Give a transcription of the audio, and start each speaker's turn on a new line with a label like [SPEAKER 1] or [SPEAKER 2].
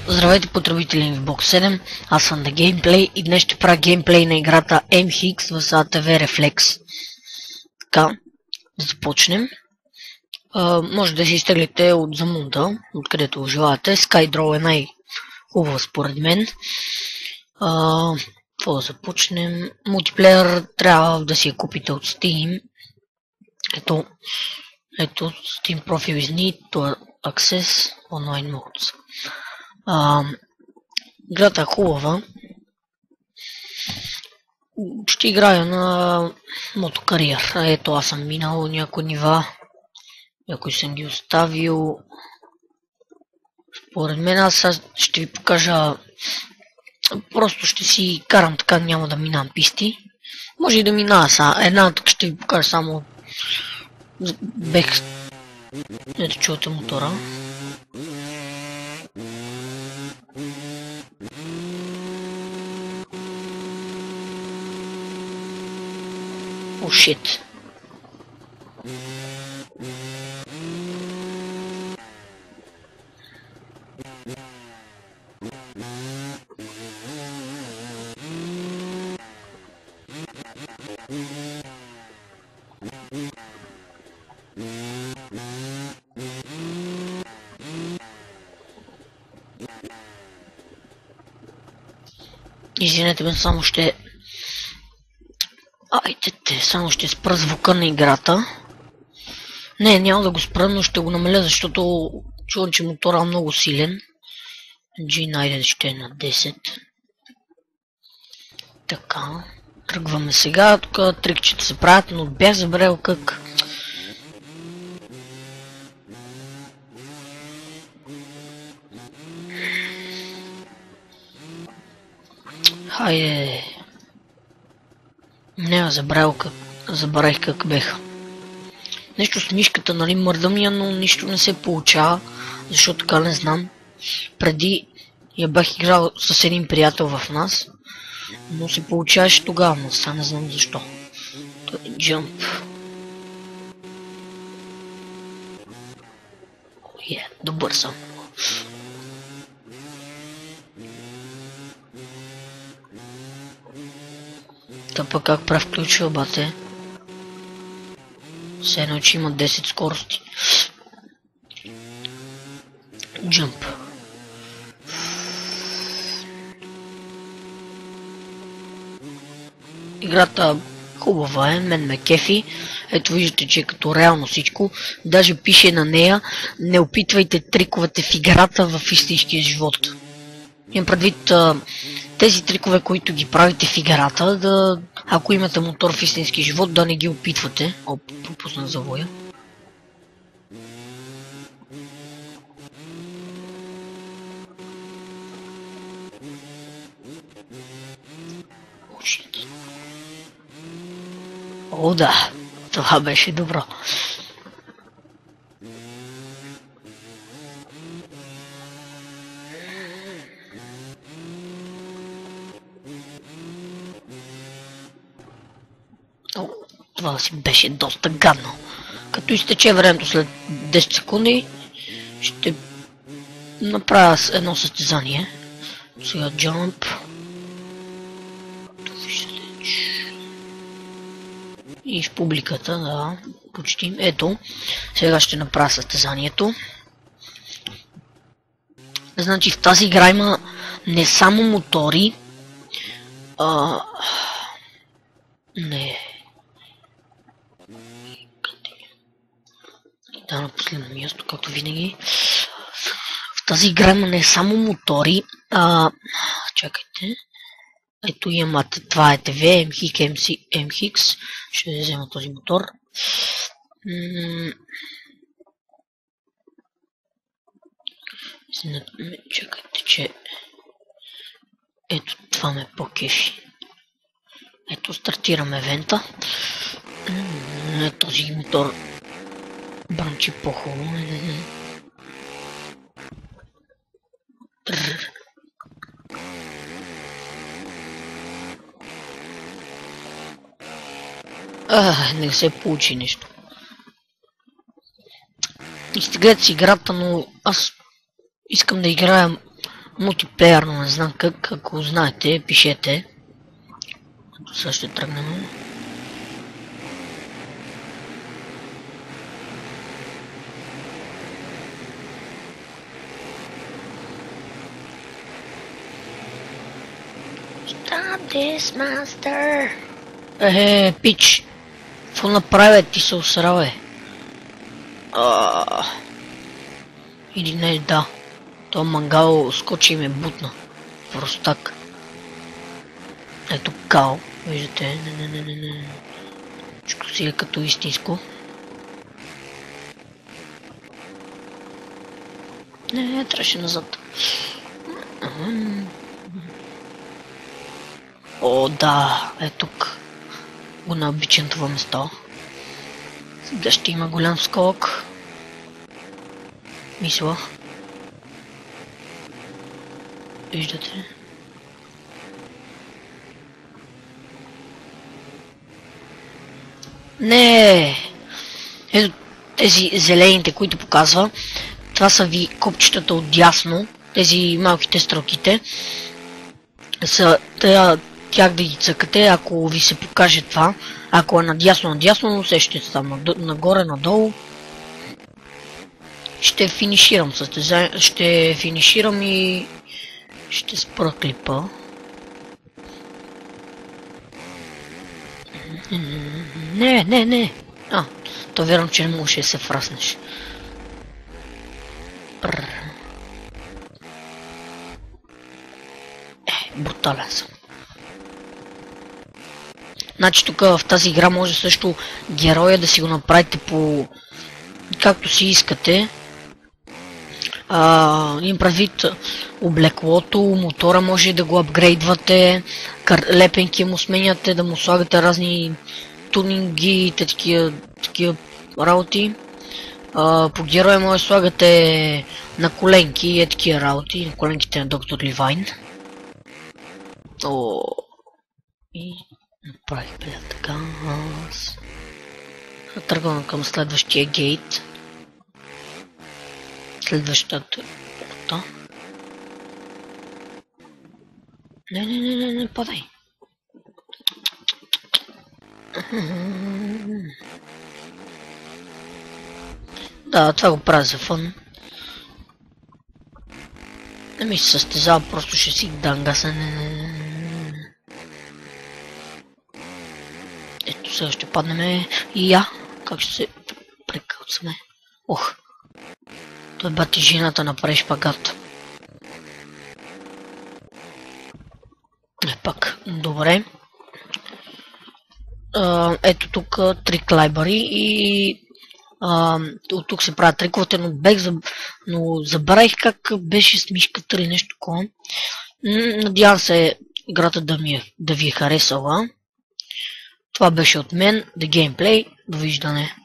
[SPEAKER 1] Здравейте, потребители в Box 7, аз съм The Gameplay и днес ще правя геймплей на играта MX в ATV Reflex. Така, започнем. Може да си изтеглите от замунда, откъдето желаете. Skydraw е най-хубава според мен. Това да започнем. Мултиплеер трябва да си я купите от Steam. Ето Steam Profile is need to access online modes. Играта е хубава. Ще играя на мотокариер. Ето, аз съм минал някои нива. Някои съм ги оставил. Според мен аз ще ви покажа. Просто ще си карам така, няма да минам писти. Може и да минава една, тук ще ви покажа само бех. Ето чувате мотора. О, шит. Извинете ме, само ще спра звука на играта. Не, няма да го спра, но ще го намаля, защото чувам, че мотора е много силен. G-Nighted ще е на 10. Така, тръгваме сега. Тук трикчета се правят, но бях забравил как. Хайде. Не, забравих как беха. Нещо с мишката, нали, мърдам я, но нищо не се получава, защото така не знам. Преди я бях играл с един приятел в нас, но се получаваше тогава, но сега не знам защо. Той е джъмп. Добър съм. Та пък как превключва, бате? Все едно, че има 10 скорости. Джъмп. Играта хубава е, мен ме кефи. Ето виждате, че е като реално всичко. Даже пише на нея: не опитвайте триковете в играта в истинския живот. Имам предвид тези трикове, които ги правите в играта, ако имате мотор в истински живот, да не ги опитвате. Пропуснах завоя. О, да, това беше добро. Това си беше доста гадно. Като изтече времето след 10 секунди, ще направя едно състезание. Сега джамп. И в публиката, да, почти. Ето, сега ще направя състезанието. Значи в тази игра има не само мотори, не. Да, на последно място, както винаги. В тази игра има не само мотори, чакайте. Ето имам това ATV, MX. Ще взема този мотор. Чакайте, че ето това ме по-кефи. Ето стартираме евента. Този мотор бранчи по-хубаво. Не се получи нещо. Изтеглете си играта, но аз искам да играя Мултиплеерно не знам как, ако знаете, пишете. Сега ще тръгнем. Stop this monster! Пич! Какво направя, ти се усраве? Или не, да. То мангал скочи и ме бутна. Простак. Ето као. Виждате? Не. Чко си е като истинско. Не, трябваше назад. О, да, е тук. Го наобичам това место. Сега ще има голям скок. Мисля. Виждате? Не! Ето тези зелените, които показва. Това са ви копчетата отдясно. Тези малките стрелките. Трябва тях да ги цъкате, ако ви се покаже това. Ако е надясно, усещате там нагоре-надолу. Ще финиширам състезание. Ще финиширам и ще спра клипа. Не. То вярвам, че не можеш да се фраснеш. Брутален съм. Значи тук в тази игра може също героя да си го направите по както си искате. Им предвид облеклото, мотора може да го апгрейдвате, лепенки му сменяте, да му слагате разни тунинги и такива работи. По героя може да слагате на коленки и такива работи, на коленките на доктор Ливайн. И направих така. Тръгвам към следващия гейт. Следващата порта. Не, падай. Да, това го правя за фън. Не ми се състезава, просто ще си дангаса. Ето сега ще паднем и как ще се прекълцаме. Той бати жената направи шпагат. Пак, добре. Ето тук три клайбари и от тук се правят триковете, но забравих как беше с мишката или нещо такова. Надявам се играта да ви е харесала. Това беше от мен, The Gameplay. Довиждане.